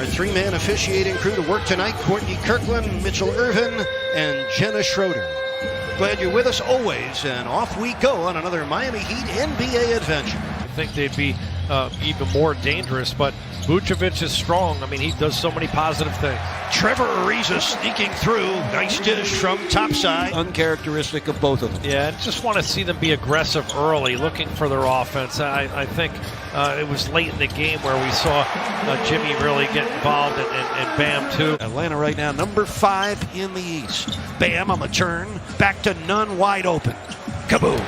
Our three-man officiating crew to work tonight: Courtney Kirkland, Mitchell Irvin, and Jenna Schroeder. Glad you're with us always, and off we go on another Miami Heat NBA adventure. I think they'd be even more dangerous, but Vucevic is strong. I mean, he does so many positive things. Trevor Ariza sneaking through. Nice dish from topside. Uncharacteristic of both of them. Yeah, I just want to see them be aggressive early, looking for their offense. I think it was late in the game where we saw Jimmy really get involved, and Bam too. Atlanta right now, number 5 in the East. Bam on the turn. Back to Nunn, wide open. Kaboom.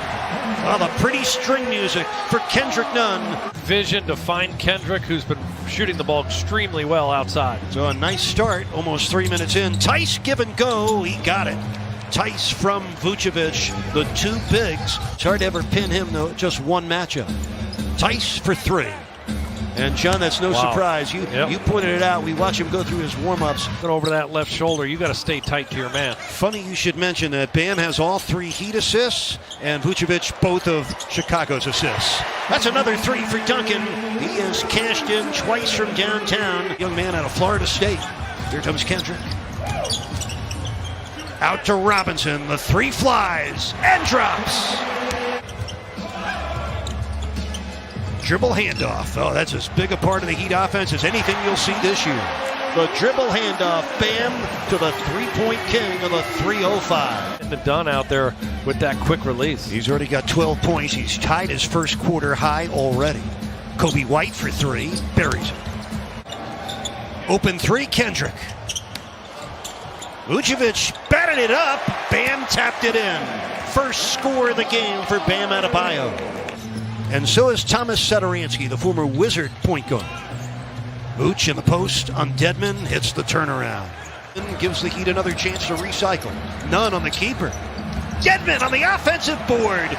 Oh, the pretty string music for Kendrick Nunn. Vision to find Kendrick, who's been shooting the ball extremely well outside. So a nice start, almost 3 minutes in. Tice give and go, he got it. Tice from Vucevic, the two bigs. It's hard to ever pin him, though, just one matchup. Tice for 3. And John, that's no surprise. You pointed it out. We watch him go through his warm-ups. Over that left shoulder, you got to stay tight to your man. Funny you should mention that Bam has all 3 Heat assists, and Vucevic both of Chicago's assists. That's another 3 for Duncan. He is cashed in twice from downtown. Young man out of Florida State. Here comes Kendrick. Out to Robinson. The 3 flies and drops. Dribble handoff. Oh, that's as big a part of the Heat offense as anything you'll see this year. The dribble handoff, Bam, to the three-point king of the 3:05. And the Dunn out there with that quick release. He's already got 12 points. He's tied his first quarter high already. Kobe White for 3, buries it. Open 3, Kendrick. Vucevic batted it up. Bam tapped it in. First score of the game for Bam Adebayo. And so is Thomas Satoransky, the former Wizard point guard. Vooch in the post on Dedmon, hits the turnaround. And gives the Heat another chance to recycle. None on the keeper. Dedmon on the offensive board.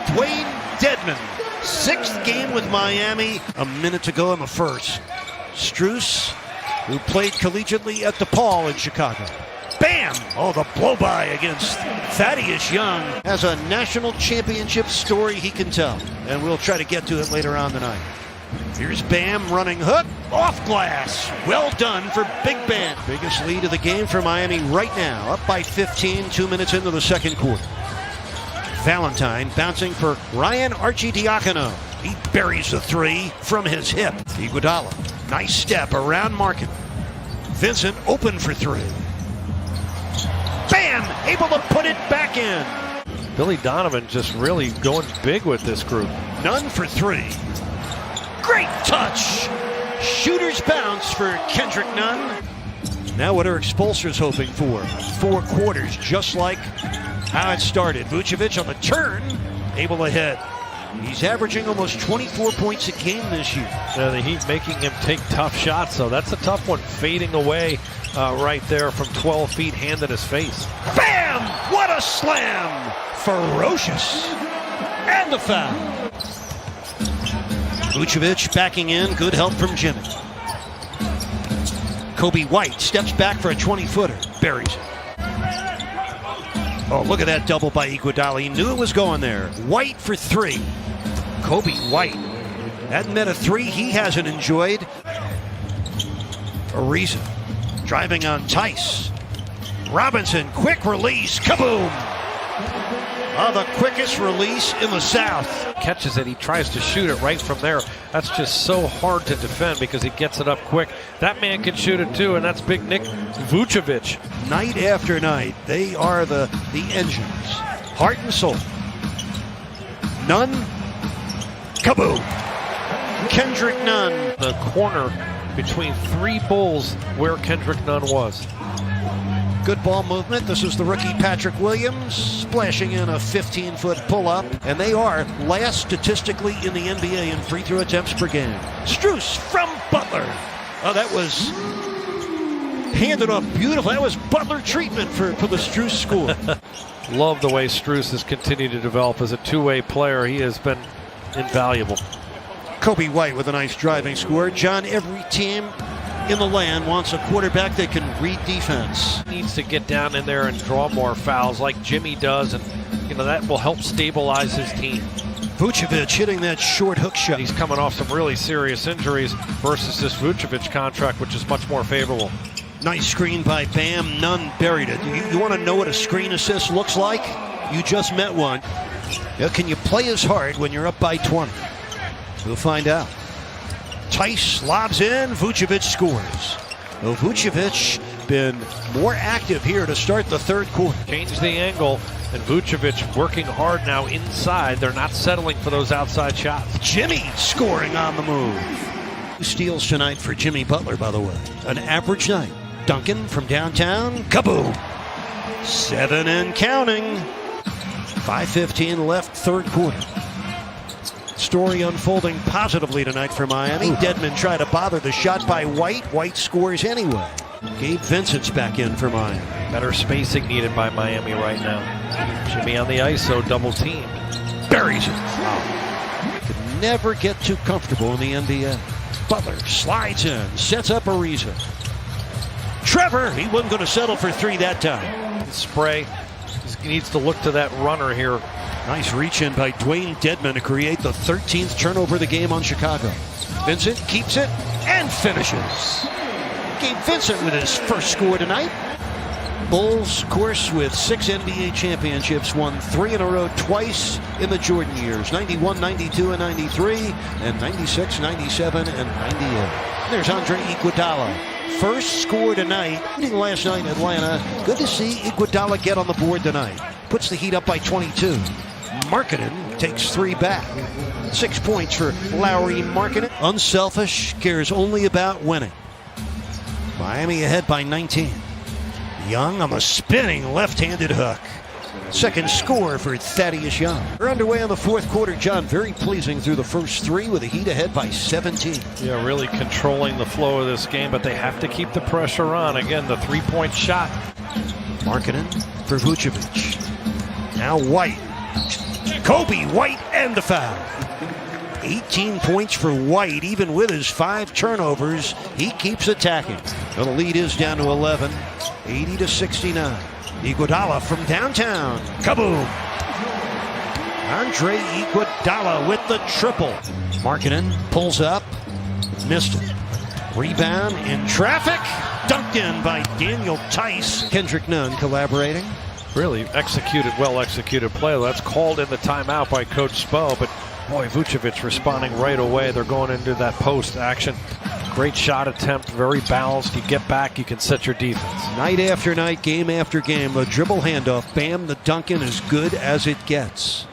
Dwayne Dedmon, 6th game with Miami. A minute to go in the first. Strus, who played collegiately at DePaul in Chicago. Bam! Oh, the blow-by against Thaddeus Young. Has a national championship story he can tell. And we'll try to get to it later on tonight. Here's Bam running hook, off glass. Well done for Big Bam. Biggest lead of the game for Miami right now. Up by 15, 2 minutes into the second quarter. Valentine bouncing for Ryan Arcidiacono. He buries the 3 from his hip. Iguodala, nice step around Markin. Vincent open for 3. Bam! Able to put it back in. Billy Donovan just really going big with this group. Nunn for 3. Great touch! Shooter's bounce for Kendrick Nunn. Now what are expulsors hoping for? 4 quarters, just like how it started. Vucevic on the turn, able to hit. He's averaging almost 24 points a game this year. The Heat making him take tough shots, so that's a tough one. Fading away right there from 12 feet, hand in his face. Bam! What a slam! Ferocious. And the foul. Vucevic backing in, good help from Jimmy. Kobe White steps back for a 20-footer, buries it. Oh, look at that double by Iguodala. He knew it was going there. White for 3. Kobe White. Hadn't met a 3 he hasn't enjoyed. Ariza driving on Tice. Robinson, quick release, kaboom! Oh, the quickest release in the South. Catches it, he tries to shoot it right from there. That's just so hard to defend because he gets it up quick. That man can shoot it too, and that's Big Nick Vucevic. Night after night, they are the engines. Heart and soul. Nunn, kaboom! Kendrick Nunn. The corner between 3 Bulls where Kendrick Nunn was. Good ball movement. This is the rookie Patrick Williams splashing in a 15-foot pull-up. And they are last statistically in the NBA in free throw attempts per game. Strus from Butler. Oh, that was handed up beautiful. That was Butler treatment for the Strus school. Love the way Strus has continued to develop as a two-way player. He has been invaluable. Kobe White with a nice driving score. John, every team in the land wants a quarterback that can read defense. Needs to get down in there and draw more fouls like Jimmy does, and that will help stabilize his team. Vucevic hitting that short hook shot. He's coming off some really serious injuries versus this Vucevic contract, which is much more favorable. Nice screen by Bam. Nunn buried it. You want to know what a screen assist looks like? You just met one. Yeah, can you play as hard when you're up by 20? We'll find out. Tice lobs in. Vucevic scores. Well, Vucevic been more active here to start the third quarter. Change the angle, and Vucevic working hard now inside. They're not settling for those outside shots. Jimmy scoring on the move. 2 steals tonight for Jimmy Butler, by the way. An average night. Duncan from downtown. Kaboom! 7 and counting. 5:15 left, third quarter. Story unfolding positively tonight for Miami. Dedmon tried to bother the shot by White. White scores anyway. Gabe Vincent's back in for Miami. Better spacing needed by Miami right now. Jimmy on the ISO, double team. Buries it. Wow. Could never get too comfortable in the NBA. Butler slides in, sets up Ariza. Trevor, he wasn't going to settle for 3 that time. Spray, he needs to look to that runner here. Nice reach in by Dwayne Dedmon to create the 13th turnover of the game on Chicago. Vincent keeps it and finishes. Gabe Vincent with his first score tonight. Bulls, of course, with 6 NBA championships, won 3 in a row twice in the Jordan years, 91, 92, and 93, and 96, 97, and 98. There's Andre Iguodala. First score tonight, last night in Atlanta. Good to see Iguodala get on the board tonight. Puts the Heat up by 22. Markkanen takes 3 back. 6 points for Lauri Markkanen. Unselfish, cares only about winning. Miami ahead by 19. Young on the spinning left-handed hook. Second score for Thaddeus Young. We're underway on the fourth quarter, John. Very pleasing through the first 3 with the Heat ahead by 17. Yeah, really controlling the flow of this game, but they have to keep the pressure on. Again, the 3-point shot. Markkanen for Vucevic. Now White. Kobe White and the foul. 18 points for White, even with his 5 turnovers. He keeps attacking. Well, the lead is down to 11, 80-69. Iguodala from downtown. Kaboom! Andre Iguodala with the triple. Markkanen pulls up. Missed it. Rebound in traffic. Dunked in by Daniel Tice. Kendrick Nunn collaborating. Really well executed play. That's called in the timeout by Coach Spo, but boy, Vucevic responding right away. They're going into that post action. Great shot attempt, very balanced. You get back, you can set your defense. Night after night, game after game, a dribble handoff. Bam, the Duncan, as good as it gets.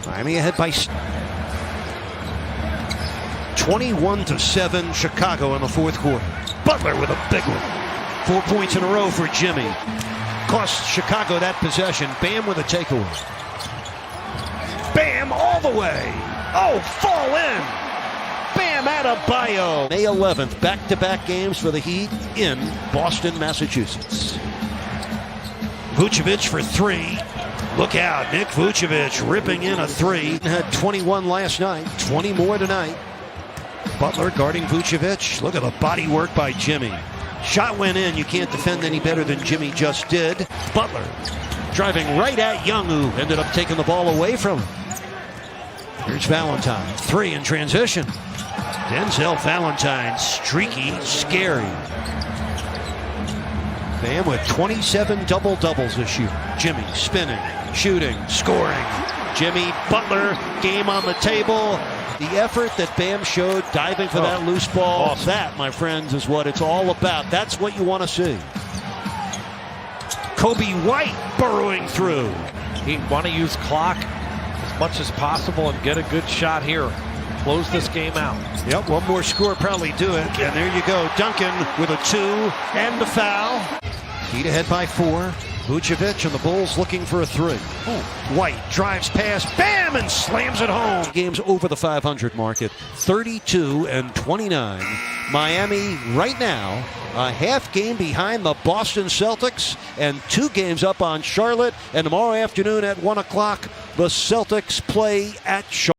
Miami ahead by 21-7, Chicago in the fourth quarter. Butler with a big one. 4 points in a row for Jimmy. Cost Chicago that possession. Bam with a takeaway. Bam all the way. Oh, fall in. Bam Adebayo. May 11th, back-to-back games for the Heat in Boston, Massachusetts. Vucevic for 3. Look out, Nick Vucevic ripping in a 3. Had 21 last night, 20 more tonight. Butler guarding Vucevic. Look at the body work by Jimmy. Shot went in. You can't defend any better than Jimmy just did. Butler driving right at Young, who ended up taking the ball away from him. Here's Valentine. 3 in transition. Denzel Valentine, streaky, scary. Bam with 27 double-doubles this year. Jimmy spinning, shooting, scoring. Jimmy Butler, game on the table. The effort that Bam showed diving for that loose ball, awesome. That, my friends, is what it's all about. That's what you want to see. Kobe White burrowing through. He want to use clock as much as possible and get a good shot here. Close this game out. Yep, one more score probably do it. And there you go. Duncan with a 2 and the foul. Heat ahead by 4. Vucevic and the Bulls looking for a 3. White drives past, bam, and slams it home. Games over the 500 mark at 32-29. Miami right now a half game behind the Boston Celtics and 2 games up on Charlotte. And tomorrow afternoon at 1 o'clock, the Celtics play at Charlotte.